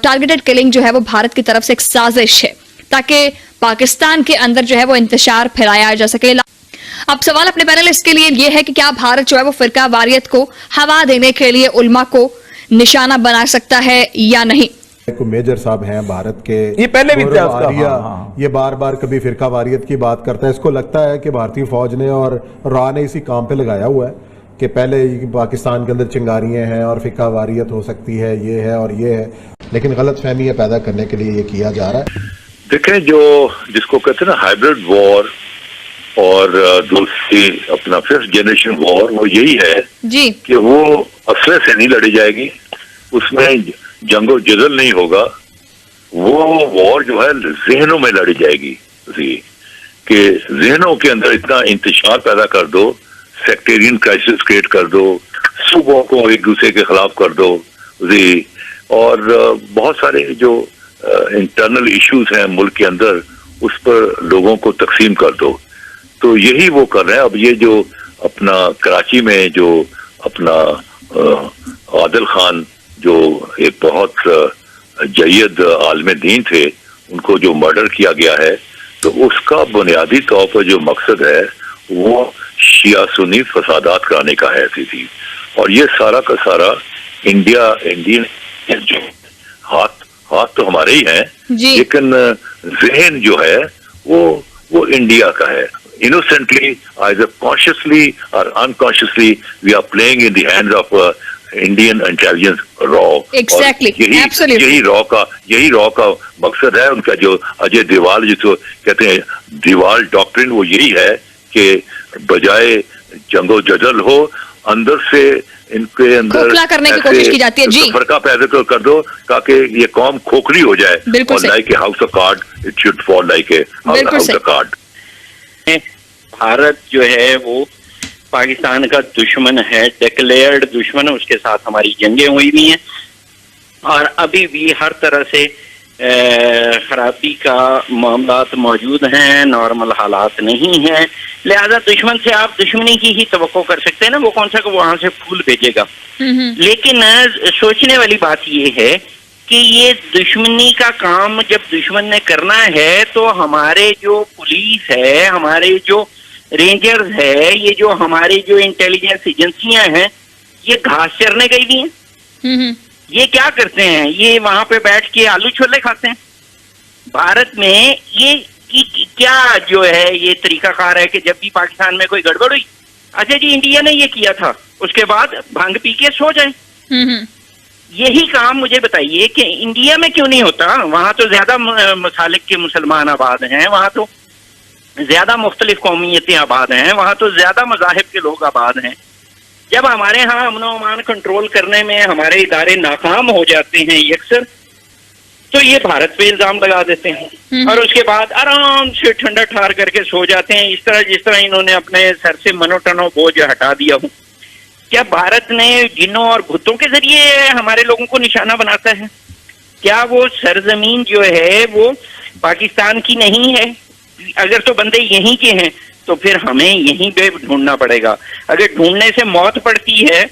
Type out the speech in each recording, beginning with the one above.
Targeted killing जो है वो भारत की तरफ से एक साजिश है ताकि पाकिस्तान के अंदर जो है वो इंतशार फैलाया जा सके। अब सवाल अपने पैनलिस्ट के लिए ये है कि क्या भारत जो है वो फिरका वारियत को हवा देने के लिए उल्मा को निशाना बना सकता है या नहीं। मेजर साहब हैं भारत के, ये पहले भी था उसका, ये बार बार कभी फिरका वारियत की बात करता है। इसको लगता है कि भारतीय फौज ने और रा ने इसी काम पे लगाया हुआ है कि पहले पाकिस्तान के अंदर चिंगारियां हैं और फिरका वारियत हो सकती है, ये है और ये है, लेकिन गलत फहमियां पैदा करने के लिए ये किया जा रहा है। देखें, जो जिसको कहते हैं ना हाइब्रिड वॉर और दूसरी अपना फिफ्थ जनरेशन वॉर, वो यही है जी कि वो असले से नहीं लड़ी जाएगी, उसमें जंगो जदल नहीं होगा, वो वॉर जो है जहनों में लड़ी जाएगी जी, कि जहनों के अंदर इतना इंतशार पैदा कर दो, सेक्टेरियन क्राइसिस क्रिएट कर दो, सूबों को एक दूसरे के खिलाफ कर दो जी, और बहुत सारे जो इंटरनल इश्यूज हैं मुल्क के अंदर उस पर लोगों को तकसीम कर दो। तो यही वो कर रहे हैं। अब ये जो अपना कराची में जो अपना आदिल खान जो एक बहुत जय्यद आलम दीन थे, उनको जो मर्डर किया गया है, तो उसका बुनियादी तौर पर जो मकसद है वो शिया सुन्नी फसादात कराने का है थी। और ये सारा का सारा इंडियन जो हाथ तो हमारे ही हैं, लेकिन जहन जो है वो इंडिया का है। Innocently, either consciously or unconsciously, we are playing in the hands of Indian intelligence raw. Exactly. Absolutely. यही रॉ का मकसद है उनका। जो अजय देवाल जिसको कहते हैं दीवाल डॉक्ट्रिन, वो यही है कि बजाय जंगो जदल हो, अंदर से इनके अंदर खोखला करने की कोशिश की जाती है जी, फर्का पैदा कर दो ताकि ये कौम खोखली हो जाए। और like a house of card it should fall like a house of card. Bharat जो है वो पाकिस्तान का दुश्मन है, डिक्लेयर्ड दुश्मन है, उसके साथ हमारी जंगें हुई भी हैं और अभी भी हर तरह से खराबी का मामलात मौजूद हैं, नॉर्मल हालात नहीं हैं। लिहाजा दुश्मन से आप दुश्मनी की ही तवक्को कर सकते हैं ना, वो कौन सा वहां से फूल भेजेगा। लेकिन सोचने वाली बात ये है कि ये दुश्मनी का काम जब दुश्मन ने करना है तो हमारे जो पुलिस है, हमारे जो रेंजर्स है, ये जो हमारे जो इंटेलिजेंस एजेंसियां हैं, ये घास चरने गई भी हैं। ये क्या करते हैं? ये वहां पे बैठ के आलू छोले खाते हैं। भारत में ये क्या जो है ये तरीकाकार है कि जब भी पाकिस्तान में कोई गड़बड़ हुई, अच्छा जी इंडिया ने ये किया था, उसके बाद भांग पी के सो जाए। यही काम मुझे बताइए कि इंडिया में क्यों नहीं होता? वहां तो ज्यादा मसालिक के मुसलमान आबाद हैं, वहां तो ज्यादा मुख्तलिफ कौमियतें आबाद हैं, वहां तो ज्यादा मजाहिब के लोग आबाद हैं। जब हमारे यहाँ अमन अमान कंट्रोल करने में हमारे इदारे नाकाम हो जाते हैं अक्सर, तो ये भारत पे इल्जाम लगा देते हैं और उसके बाद आराम से ठंडा ठार करके सो जाते हैं, इस तरह जिस तरह इन्होंने अपने सर से मनो टनो बोझ हटा दिया हो। क्या भारत ने जिन्नों और भूतों के जरिए हमारे लोगों को निशाना बनाता है? क्या वो सरजमीन जो है वो पाकिस्तान की नहीं है? अगर तो बंदे यहीं के हैं तो फिर हमें यहीं पे ढूंढना पड़ेगा। अगर ढूंढने से मौत पड़ती है,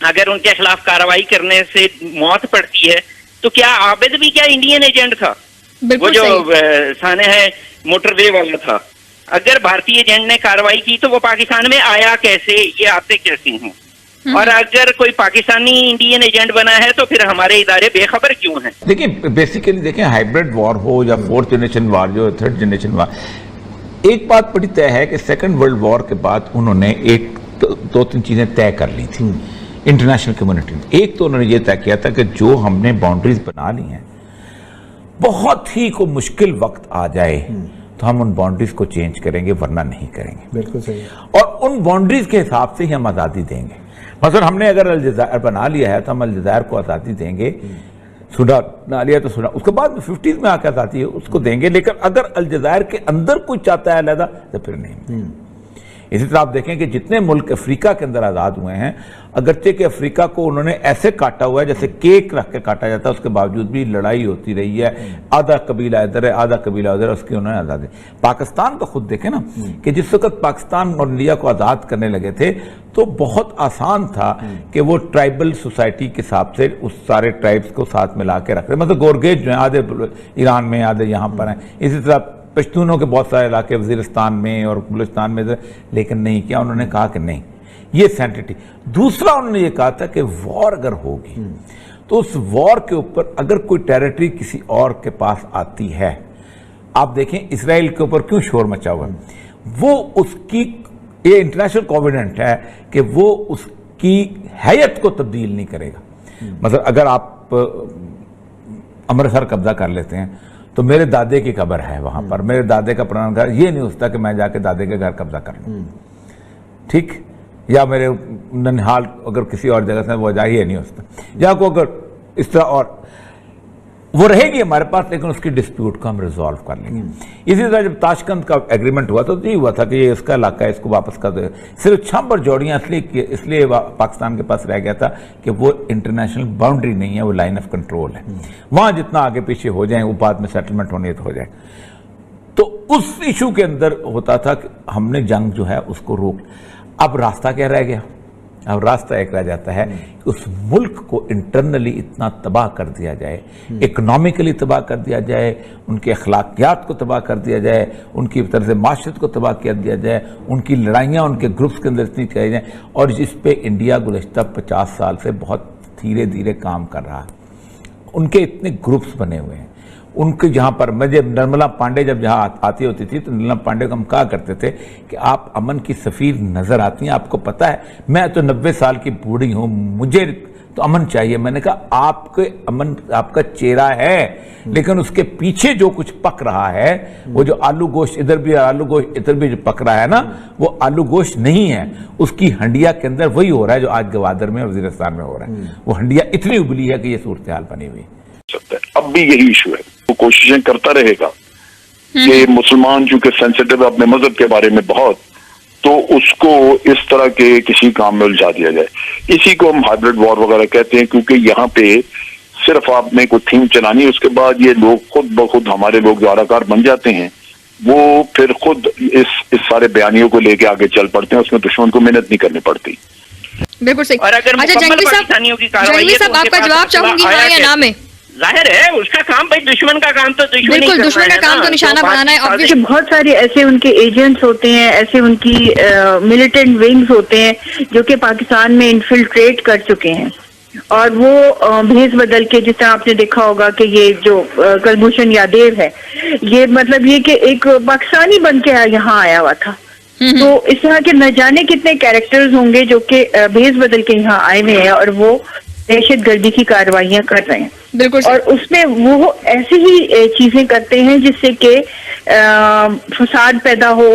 अगर उनके खिलाफ कार्रवाई करने से मौत पड़ती है, तो क्या आबिद भी क्या इंडियन एजेंट था? वो जो साने है मोटरवे वाला था, अगर भारतीय एजेंट ने कार्रवाई की तो वो पाकिस्तान में आया कैसे, ये आते कैसे हैं? और अगर कोई पाकिस्तानी इंडियन एजेंट बना है तो फिर हमारे इदारे बेखबर क्यों हैं? देखिए बेसिकली देखें, हाइब्रिड वॉर हो या फोर्थ जनरेशन वॉर जो थर्ड जनरेशन वॉर, एक बात बड़ी तय है कि सेकंड वर्ल्ड वॉर के बाद उन्होंने दो तीन चीजें तय कर ली थी इंटरनेशनल कम्युनिटी ने। एक तो उन्होंने ये तय किया था कि जो हमने बाउंड्रीज बना ली हैं, बहुत ही को मुश्किल वक्त आ जाए तो हम उन बाउंड्रीज को चेंज करेंगे, वरना नहीं करेंगे। बिल्कुल सही। और उन बाउंड्रीज के हिसाब से ही हम आज़ादी देंगे। मतलब हमने अगर अलजज़ायर बना लिया है तो हम अलजज़ायर को आज़ादी देंगे, सूडान बना लिया तो सूडान, उसके बाद 50s में आकर आज़ादी है उसको देंगे। लेकिन अगर अलजज़ायर के अंदर कोई चाहता है अलहदा तो फिर नहीं। इसी तरह आप देखें कि जितने मुल्क अफ्रीका के अंदर आज़ाद हुए हैं, अगरचे कि अफ्रीका को उन्होंने ऐसे काटा हुआ है जैसे केक रख के काटा जाता है, उसके बावजूद भी लड़ाई होती रही है, आधा कबीला इधर है आधा कबीला उधर, उसकी उन्होंने आज़ादी। पाकिस्तान को खुद देखें ना कि जिस वक्त पाकिस्तान और इंडिया को आज़ाद करने लगे थे तो बहुत आसान था कि वो ट्राइबल सोसाइटी के हिसाब से उस सारे ट्राइब्स को साथ मिला के रख रहे, मतलब गोरगेज जो है आधे ईरान में आधे यहाँ पर हैं, इसी तरह पश्तूनों के बहुत सारे इलाके वजीरिस्तान में और बलूचिस्तान में, लेकिन नहीं किया, उन्होंने कहा कि नहीं ये सेंसिटिविटी। दूसरा उन्होंने ये कहा था कि वॉर अगर होगी तो उस वॉर के ऊपर अगर कोई टेरिटरी किसी और के पास आती है, आप देखें इसराइल के ऊपर क्यों शोर मचा हुआ है, वो उसकी ये इंटरनेशनल कॉन्फिडेंट है कि वो उसकी हैयत को तब्दील नहीं करेगा। मतलब अगर आप अमृतसर कब्जा कर लेते हैं तो मेरे दादे की कब्र है वहां पर, मेरे दादे का पुराना घर, ये नहीं होता कि मैं जाके दादे के घर कब्जा कर लूं, ठीक, या मेरे ननिहाल अगर किसी और जगह से वो जाए, ये नहीं होता, या को अगर इस तरह और वो रहेगी हमारे पास, लेकिन उसकी डिस्प्यूट को हम रिजॉल्व कर लेंगे। इसी तरह जब ताशकंद का एग्रीमेंट हुआ तो ये हुआ था कि ये इसका इलाका है, इसको वापस कर दे। सिर्फ छंबर जोड़ियाँ इसलिए पाकिस्तान के पास रह गया था कि वो इंटरनेशनल बाउंड्री नहीं है, वो लाइन ऑफ कंट्रोल है, वहाँ जितना आगे पीछे हो जाए वो बाद में सेटलमेंट होने तो हो जाए। तो उस इशू के अंदर होता था कि हमने जंग जो है उसको रोक। अब रास्ता क्या रह गया? अब रास्ता एक रह जाता है कि उस मुल्क को इंटरनली इतना तबाह कर दिया जाए, इकोनॉमिकली तबाह कर दिया जाए, उनके अखलाकियात को तबाह कर दिया जाए, उनकी तरह से माशरत को तबाह कर दिया जाए, उनकी लड़ाइयाँ उनके ग्रुप्स के अंदर इतनी की जाए, और जिस पे इंडिया गुज़श्ता 50 साल से बहुत धीरे धीरे काम कर रहा है। उनके इतने ग्रुप्स बने हुए हैं, उनके जहाँ पर मुझे निर्मला पांडे जब जहाँ आती होती थी तो निर्मला पांडे को हम कहा करते थे कि आप अमन की सफ़ीर नज़र आती हैं, आपको पता है मैं तो 90 साल की बूढ़ी हूँ, मुझे तो अमन चाहिए। मैंने कहा आपके अमन आपका चेहरा है, लेकिन उसके पीछे जो कुछ पक रहा है, वो जो आलू गोश्त इधर भी आलू गोश्त इधर भी जो पक रहा है ना, वो आलू गोश्त नहीं है, उसकी हंडिया के अंदर वही हो रहा है जो आज गवादर में वजीरिस्तान में हो रहा है। वो हंडिया इतनी उबली है कि ये सूरत हाल बनी हुई है। अब भी यही इशू है, वो कोशिशें करता रहेगा कि मुसलमान चूंकि सेंसिटिव है अपने मजहब के बारे में बहुत, तो उसको इस तरह के किसी काम में उलझा दिया जाए। इसी को हम हाइब्रिड वॉर वगैरह कहते हैं, क्योंकि यहाँ पे सिर्फ आपने कोई थीम चलानी है, उसके बाद ये लोग खुद ब खुद हमारे लोग जो अदाकार बन जाते हैं, वो फिर खुद इस सारे बयानियों को लेके आगे चल पड़ते हैं, उसमें दुश्मन को मेहनत नहीं करनी पड़ती। बिल्कुल सही। और अगर अच्छा जंगवी साहब आपका जवाब चाहूंगी हाँ या ना में। जाहिर है उसका काम भाई दुश्मन का काम तो बिल्कुल दुश्मन का काम तो निशाना बनाना है। ऑब्वियसली बहुत सारे ऐसे उनके एजेंट्स होते हैं, ऐसे उनकी मिलिटेंट विंग्स होते हैं जो कि पाकिस्तान में इन्फिल्ट्रेट कर चुके हैं, और वो भेस बदल के, जिस तरह आपने देखा होगा कि ये जो कुलभूषण यादव है, ये मतलब ये कि एक पाकिस्तानी बन के यहाँ आया हुआ था। तो इस तरह के न जाने कितने कैरेक्टर्स होंगे जो कि भेस बदल के यहाँ आए हुए हैं और वो दहशत गर्दी की कार्रवाइयां कर रहे हैं। बिल्कुल। और उसमें वो ऐसी ही चीजें करते हैं जिससे कि फसाद पैदा हो,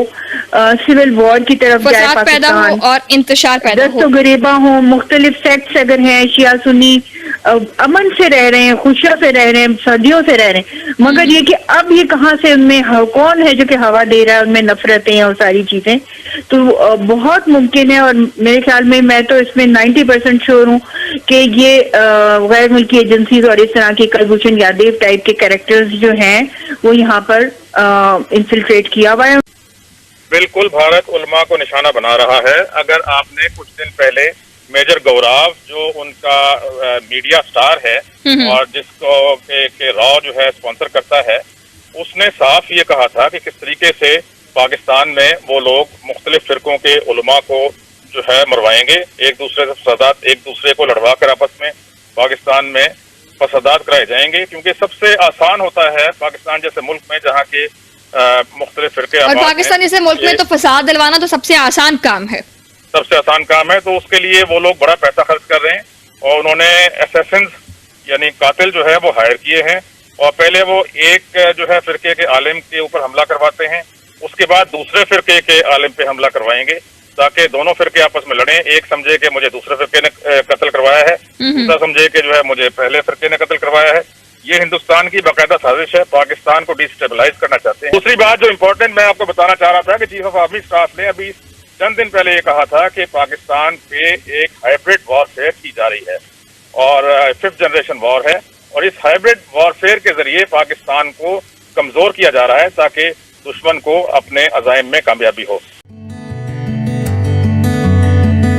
सिविल वॉर की तरफ जाए फसाद पैदा हो और इंतशार पैदा हो, दस्त गरीबा हो, मुख्तलिफ सेक्ट्स अगर हैं, शिया सुन्नी अमन से रह रहे हैं, खुशियों से रह रहे हैं, सदियों से रह रहे हैं, मगर ये कि अब ये कहाँ से उनमें कौन है जो कि हवा दे रहा है, उनमें नफरतें और सारी चीजें, तो बहुत मुमकिन है। और मेरे ख्याल में मैं तो इसमें 90% श्योर हूँ कि ये गैर मुल्की एजेंसीज और इस तरह के कुलभूषण यादव टाइप के कैरेक्टर्स जो हैं वो यहाँ पर इन्फिल्ट्रेट किया हुआ है। बिल्कुल भारत उलमा को निशाना बना रहा है। अगर आपने कुछ दिन पहले मेजर गौराव जो उनका मीडिया स्टार है और जिसको के रॉ जो है स्पॉन्सर करता है, उसने साफ ये कहा था कि किस तरीके से पाकिस्तान में वो लोग मुख्तलिफ फिरकों के उलमा को जो है मरवाएंगे, एक दूसरे से फसादात, एक दूसरे को लड़वा कर आपस में पाकिस्तान में फसादात कराए जाएंगे, क्योंकि सबसे आसान होता है पाकिस्तान जैसे मुल्क में जहाँ के मुख्तलिफ फिरके और पाकिस्तान जैसे मुल्क में तो फसाद दिलवाना तो सबसे आसान काम है, सबसे आसान काम है। तो उसके लिए वो लोग बड़ा पैसा खर्च कर रहे हैं और उन्होंने असैसिन्स यानी कातिल जो है वो हायर किए हैं, और पहले वो एक जो है फिरके के आलिम के ऊपर हमला करवाते हैं, उसके बाद दूसरे फिरके के आलिम पे हमला करवाएंगे ताकि दोनों फिरके आपस में लड़ें। एक समझे कि मुझे दूसरे फिरके ने कत्ल करवाया है, दूसरा समझे कि जो है मुझे पहले फिरके ने कत्ल करवाया है। ये हिंदुस्तान की बाकायदा साजिश है, पाकिस्तान को डिस्टेबलाइज करना चाहते हैं। दूसरी बात जो इम्पोर्टेंट मैं आपको बताना चाह रहा था कि चीफ ऑफ आर्मी स्टाफ ने अभी चंद दिन पहले ये कहा था कि पाकिस्तान पे एक हाइब्रिड वॉरफेयर की जा रही है और 5th जनरेशन वॉर है, और इस हाइब्रिड वॉरफेयर के जरिए पाकिस्तान को कमजोर किया जा रहा है ताकि दुश्मन को अपने अज़ाइम में कामयाबी हो।